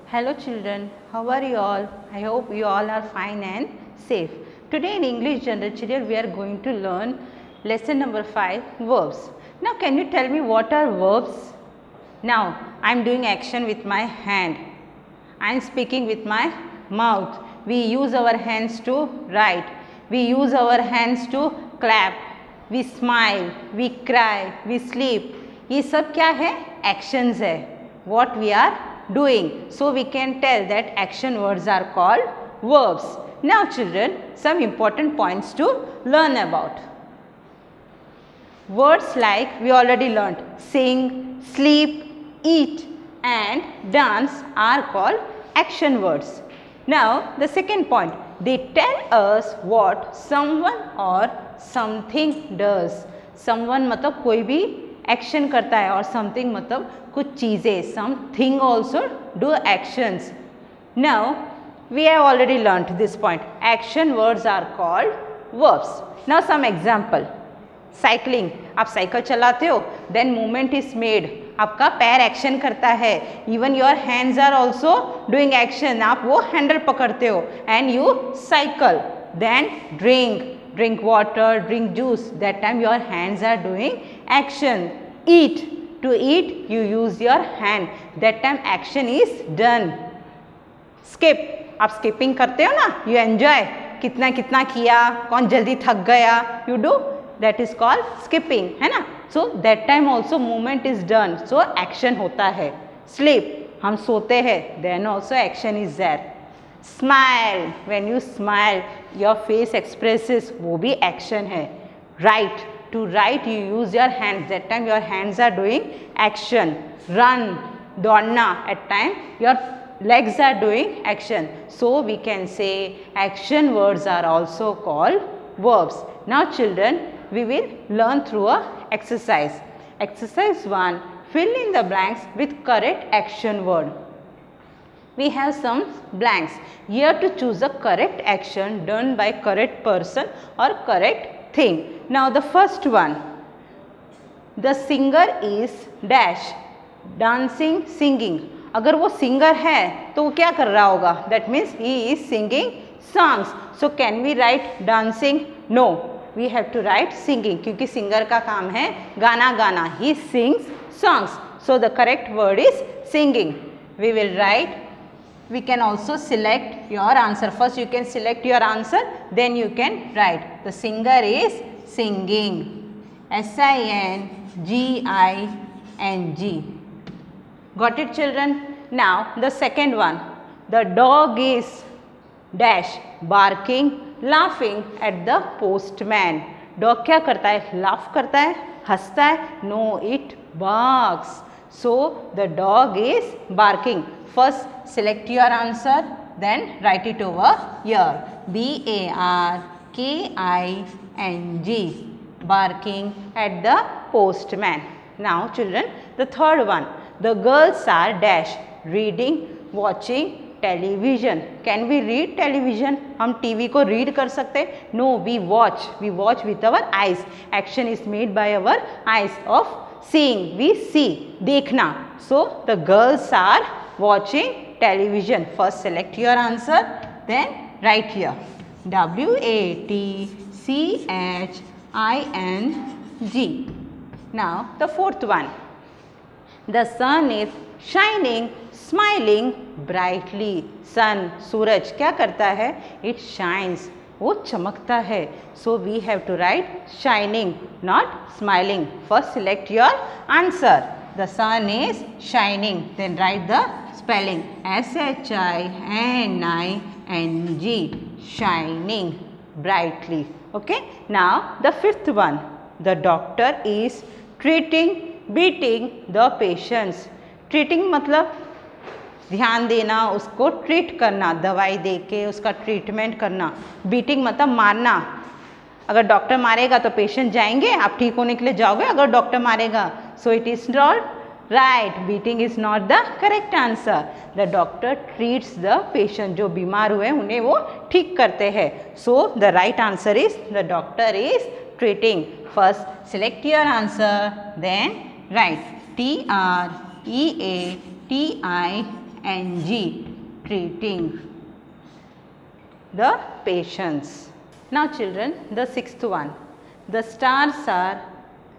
Hello children, how are you all? I hope you all are fine and safe. Today in English General Children we are going to learn lesson number 5, verbs. Now can you tell me what are verbs? Now I am doing action with my hand. I am speaking with my mouth. We use our hands to write. We use our hands to clap. We smile, we cry, we sleep. ये सब क्या है? Actions है. What we are doing. So we can tell that action words are called verbs. Now children, some important points to learn about. Words like we already learnt sing, sleep, eat and dance are called action words. Now the second point, they tell us what someone or something does. Someone मतलब कोई भी action करता है और something मतलब कुछ चीज़ें. Something also do actions. Now we have already learned this point. Action words are called verbs. Now some example. Cycling, आप साइकिल चलाते हो, देन मूवमेंट इज मेड, आपका पैर एक्शन करता है. Even your hands are also doing action, आप वो handle पकड़ते हो and you cycle. Then drink water, drink juice, that time your hands are doing action. Eat, to eat you use your hand, that time action is done. Skip, आप skipping करते हो ना, you enjoy, कितना कितना किया, कौन जल्दी थक गया, you do, that is called skipping, है ना. So that time also movement is done, so action होता है. Sleep, हम सोते हैं, then also action is there. Smile, when you smile your face expresses, वो भी action है. Write, to write you use your hands, that time your hands are doing action. Run, दौड़ना, at time your legs are doing action. So we can say action words are also called verbs. Now children, we will learn through a exercise. Exercise 1, fill in the blanks with correct action word. We have some blanks. Here to choose a correct action done by correct person or correct thing. Now the first one, the singer is dash, dancing, singing. अगर वो singer है तो वो क्या कर रहा होगा? That means he is singing songs. So can we write dancing? No, we have to write singing क्योंकि singer का काम है गाना गाना. He sings songs. So the correct word is singing. We will write. We can also select your answer. First you can select your answer, then you can write. The singer is singing. S-I-N-G-I-N-G. Got it children? Now the second one. The dog is dash, barking, laughing at the postman. Dog क्या करता है? Laugh करता है, हंसता है? No, it barks. So the dog is barking. First select your answer, then write it over here. B-A-R-K-I-G, barking at the postman. Now children, the third one. The girls are dash, reading, watching television. Can we read television? हम TV को read कर सकते? No, we watch. We watch with our eyes. Action is made by our eyes of seeing. We see, देखना. So the girls are watching television. First select your answer, then write here. W-A-T-C-H-I-N-G. Now the fourth one. The sun is shining, smiling brightly. Sun, सूरज क्या करता है? It shines, वो चमकता है. So we have to write shining, not smiling. First select your answer. The sun is shining, then write the spelling. S-H-I-N-I-N-G, shining brightly. Okay. Now the fifth one. The doctor is beating the patients. Treating मतलब ध्यान देना, उसको treat करना, दवाई दे के उसका treatment करना. Beating मतलब मारना. अगर डॉक्टर मारेगा तो पेशेंट जाएंगे, आप ठीक होने के लिए जाओगे अगर डॉक्टर मारेगा. So it is not right. Beating is not the correct answer. The doctor treats the patient, जो बीमार हुए उन्हें वो ठीक करते हैं. So the right answer is the doctor is treating. First select your answer, then write. T-R-E-A-T-I treating the patients. Now children, the sixth one. The stars are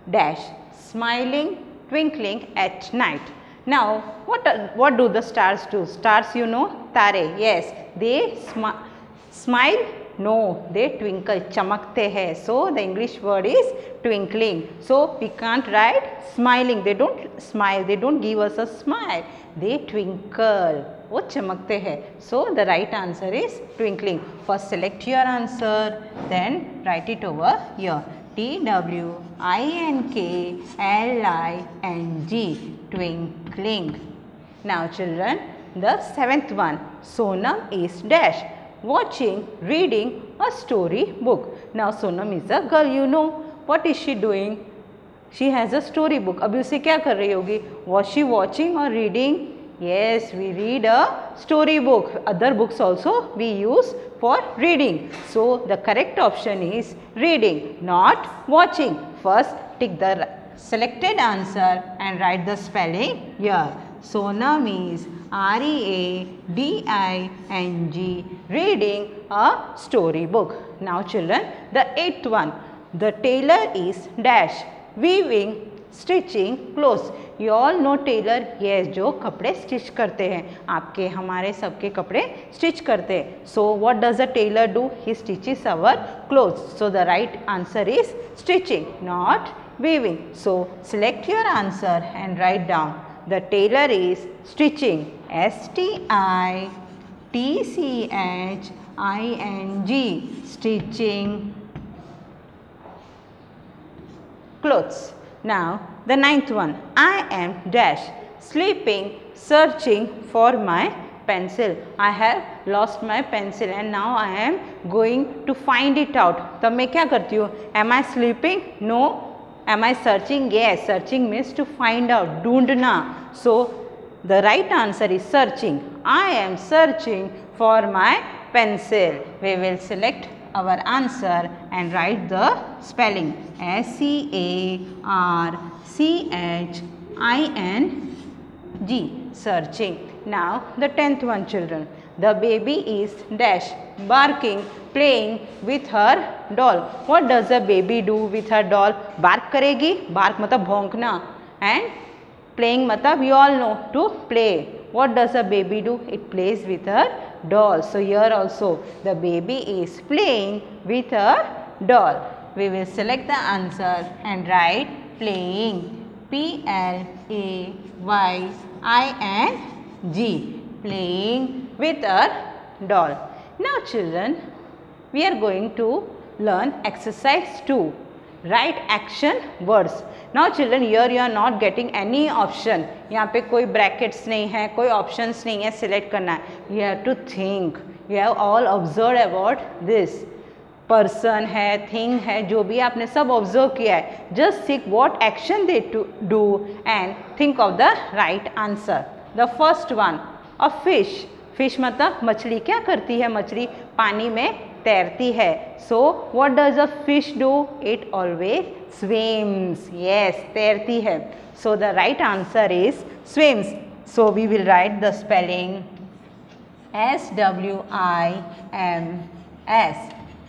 dash, smiling, twinkling at night. Now what do the stars do? Stars, you know, tare. Yes, they smile. No, they twinkle, chamakte hai. So the English word is twinkling. So we can't write smiling. They don't smile. They don't give us a smile. They twinkle. वो चमकते हैं. So the right answer is twinkling. First select your answer, then write it over here. TWINKLING, twinkling. Now children, the seventh one. Sonam is dash, watching, reading a story book. Now Sonam is a girl, you know. What is she doing? She has a story book. अभी उसे क्या कर रही होगी? Was she watching or reading? Yes, we read a story book. Other books also we use for reading. So the correct option is reading, not watching. First tick the selected answer and write the spelling here. Sonam is READING, reading a story book. Now children, the eighth one. The tailor is dash, weaving, stitching clothes. You all know tailor. Yes, जो कपड़े stitch करते हैं, आपके हमारे सबके कपड़े stitch करते हैं. So what does a tailor do? He stitches our clothes. So the right answer is stitching, not weaving. So select your answer and write down. The tailor is stitching, STITCHING, stitching clothes. Now the ninth one. I am dash, sleeping, searching for my pencil. I have lost my pencil and now I am going to find it out. तब मैं क्या करती हूँ? Am I sleeping? No. Am I searching? Yes. Searching means to find out, ढूंढना. So the right answer is searching. I am searching for my pencil. We will select our answer and write the spelling. SEARCHING, searching. Now the 10th one children. The baby is dash, barking, playing with her doll. What does a baby do with her doll? Bark करेगी. Bark मतलब भौंकना. And playing मतलब you all know, to play. What does a baby do? It plays with her doll. So here also the baby is playing with her doll. We will select the answer and write playing, PLAYING, playing with her doll. Now children, we are going to learn exercise 2. Write action words. Now children, here you are not getting any option. यहाँ पे कोई brackets नहीं है, कोई options नहीं है select करना है. You have to think. You have all observed about this. Person है, thing है, जो भी आपने सब observe किया है. Just think what action they do and think of the right answer. The first one, a fish. Fish मतलब मछली. क्या करती है मछली? पानी में तैरती है. So what does a fish do? It always swims. Yes, तैरती है. So the right answer is swims. So we will write the spelling SWIMS,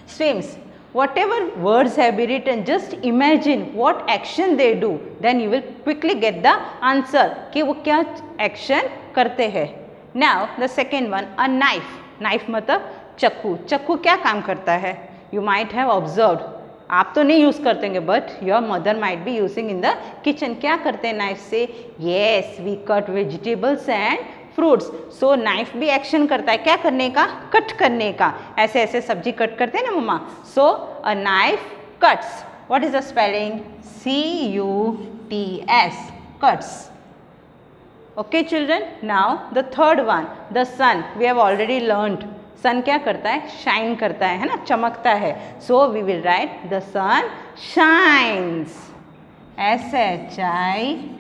swims. Whatever words have been written, just imagine what action they do. Then you will quickly get the answer कि वो क्या action करते हैं. Now the second one, a knife. Knife मतलब चक्कू. चक्कू क्या काम करता है? You might have observed. आप तो नहीं यूज़ करते होंगे, but your mother might be using in the kitchen. क्या करते हैं नाइफ से? Yes, we cut vegetables and fruits. So knife भी एक्शन करता है. क्या करने का? कट करने का. ऐसे ऐसे सब्जी कट करते हैं ना मम्मा. So a knife cuts. What is the spelling? CUTS, cuts. Okay children, now the third one, the sun. We have already learned. Sun क्या करता है? शाइन करता है ना, चमकता है. So we will write the sun shines, SHINES,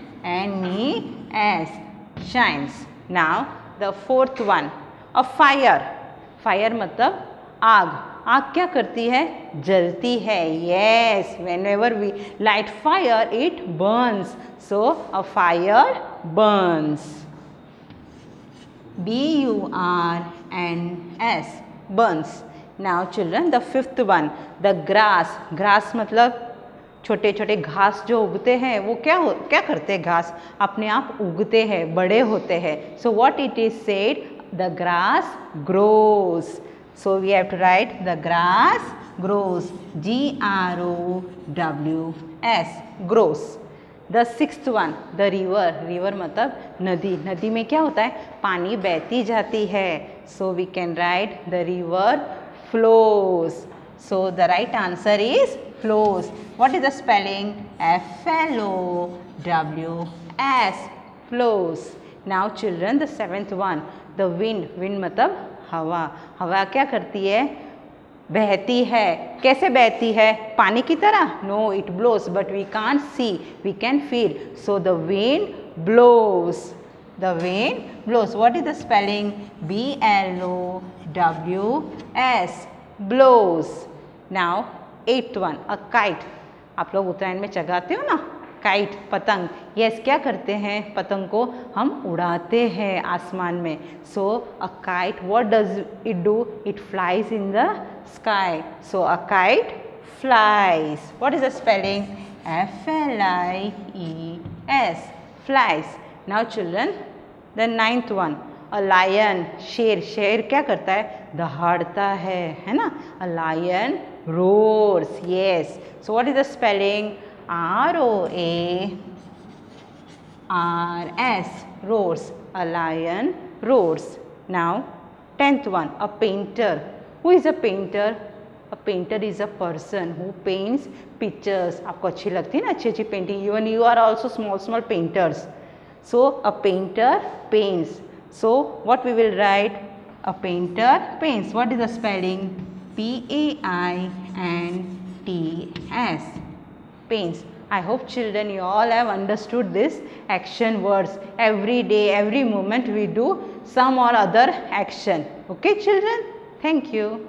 shines. Now the fourth one, a fire. Fire मतलब आग. आग क्या करती है? जलती है. Yes, whenever we light fire it burns. So a fire burns. B-U-R-N-S, burns. Now children, the fifth one, the grass. Grass मतलब छोटे छोटे घास जो उगते हैं वो क्या करते हैं? घास अपने आप उगते हैं, बड़े होते हैं. So what it is said? The grass grows. So we have to write the grass grows. G-R-O-W-S, grows. The sixth one, the river. River मतलब नदी. नदी में क्या होता है? पानी बहती जाती है. So we can write the river flows. So the right answer is flows. What is the spelling? F-L-O-W-S, flows. Now children, the seventh one, the wind. Wind मतलब हवा. हवा क्या करती है? बहती है. कैसे बहती है? पानी की तरह? No, it blows, but we can't see, we can feel. So the wind blows. The wind blows. What is the spelling? B-L-O-W-S, blows. Now eighth one, a kite. आप लोग उत्तरायण में चगाते हो ना? काइट, पतंग. यस, क्या करते हैं? पतंग को हम उड़ाते हैं आसमान में. So a kite, what does it do? It flies in the sky. So a kite flies. What is the spelling? F-L-I-E-S, flies. Now children, the ninth one, a lion. शेर. शेर क्या करता है? दहाड़ता है ना? A lion roars. Yes. So what is the spelling? R-O-A-R-S, roars. A lion roars. Now 10th one, a painter. Who is a painter? A painter is a person who paints pictures. आपको अच्छी लगती है ना अच्छी अच्छी painting? Even you are also small painters. So a painter paints. So what we will write? A painter paints. What is the spelling? P-A-I-N-T-S, paints. I hope children you all have understood this action words. Every day, every moment we do some or other action. Okay children? Thank you.